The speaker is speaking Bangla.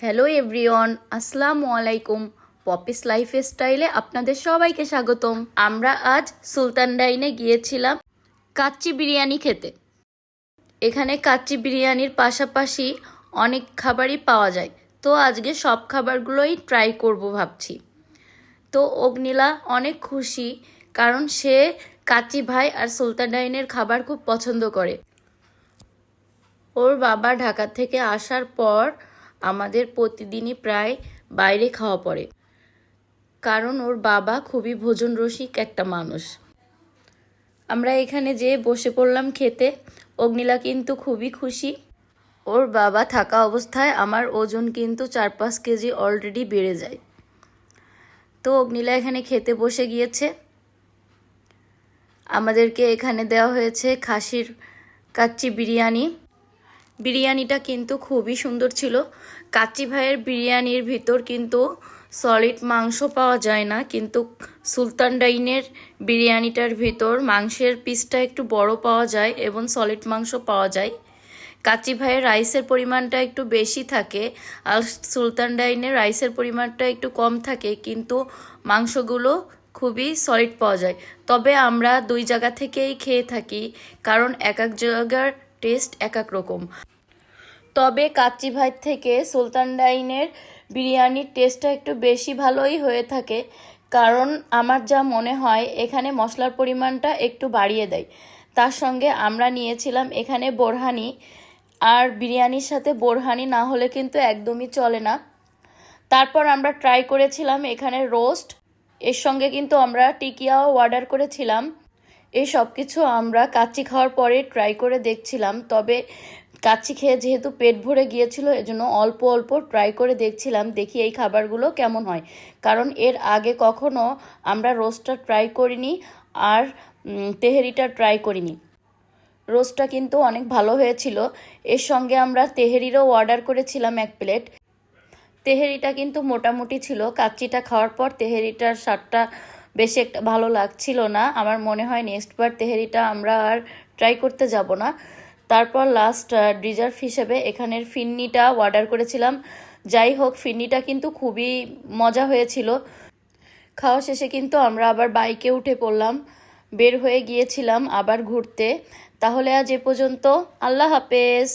হ্যালো এভরিওয়ান, আসসালামু আলাইকুম। পপিস লাইফস্টাইলে আপনাদের সবাইকে স্বাগতম। আমরা আজ সুলতান ডাইনে গিয়েছিলাম কাচ্চি বিরিয়ানি খেতে। এখানে কাচ্চি বিরিয়ানির পাশাপাশি অনেক খাবারই পাওয়া যায়, তো আজকে সব খাবারগুলোই ট্রাই করব ভাবছি। তো অগ্নিলা অনেক খুশি, কারণ সে কাচ্চি ভাই আর সুলতান ডাইনের খাবার খুব পছন্দ করে। ওর বাবা ঢাকা থেকে আসার পর আমাদের প্রতিদিনই প্রায় বাইরে খাওয়া পড়ে, কারণ ওর বাবা খুবই ভোজন রসিক একটা মানুষ। আমরা এখানে যেয়ে বসে পড়লাম খেতে। অগ্নিলা কিন্তু খুবই খুশি। ওর বাবা থাকা অবস্থায় আমার ওজন কিন্তু 4-5 কেজি অলরেডি বেড়ে যায়। তো অগ্নিলা এখানে খেতে বসে গিয়েছে। আমাদেরকে এখানে দেওয়া হয়েছে খাসির কাচ্চি বিরিয়ানি। বিরিয়ানিটা কিন্তু খুবই সুন্দর ছিল। কাচ্চি ভাইয়ের বিরিয়ানির ভিতর কিন্তু সলিড মাংস পাওয়া যায় না, কিন্তু সুলতান ডাইনের বিরিয়ানিটার ভিতর মাংসের পিসটা একটু বড় পাওয়া যায় এবং সলিড মাংস পাওয়া যায়। কাচ্চি ভাইয়ের রাইসের পরিমাণটা একটু বেশি থাকে আর সুলতান ডাইনের রাইসের পরিমাণটা একটু কম থাকে, কিন্তু মাংসগুলো খুবই সলিড পাওয়া যায়। তবে আমরা দুই জায়গা থেকেই খেয়ে থাকি, কারণ এক এক জায়গার টেস্ট এক এক রকম। তবে কাচ্চি ভাই থেকে সুলতান ডাইনের বিরিয়ানির টেস্টটা একটু বেশি ভালোই হয়ে থাকে, কারণ আমার যা মনে হয় এখানে মশলার পরিমাণটা একটু বাড়িয়ে দেয়। তার সঙ্গে আমরা নিয়েছিলাম এখানে বোরহানি, আর বিরিয়ানির সাথে বোরহানি না হলে কিন্তু একদমই চলে না। তারপর আমরা ট্রাই করেছিলাম এখানে রোস্ট, এর সঙ্গে কিন্তু আমরা টিকিয়াও অর্ডার করেছিলাম। এই সব কিছু আমরা কাচ্চি খাওয়ার পরে ট্রাই করে দেখছিলাম। তবে কাচ্চি খেয়ে যেহেতু পেট ভরে গিয়েছিল, এজন্য অল্প অল্প ট্রাই করে দেখছিলাম, দেখি এই খাবারগুলো কেমন হয়। কারণ এর আগে কখনো আমরা রোস্টটা ট্রাই করিনি আর তেহেরিটা ট্রাই করিনি। রোস্টটা কিন্তু অনেক ভালো হয়েছিল। এর সঙ্গে আমরা তেহেরিরও অর্ডার করেছিলাম 1 প্লেট। তেহেরিটা কিন্তু মোটামুটি ছিল। কাচ্চিটা খাওয়ার পর তেহেরিটার স্বাদটা বেশি একটা ভালো লাগছিল না। আমার মনে হয় নেক্সট বার তেহেরিটা আমরা আর ট্রাই করতে যাব না। তারপর লাস্ট ডিজার্ট হিসেবে এখানের ফিন্নিটা অর্ডার করেছিলাম। যাই হোক, ফিন্নিটা কিন্তু খুবই মজা হয়েছিল। খাওয়া শেষে কিন্তু আমরা আবার বাইকে উঠে পড়লাম, বের হয়ে গিয়েছিলাম আবার ঘুরতে। তাহলে আজ এ পর্যন্ত, আল্লাহ হাফেজ।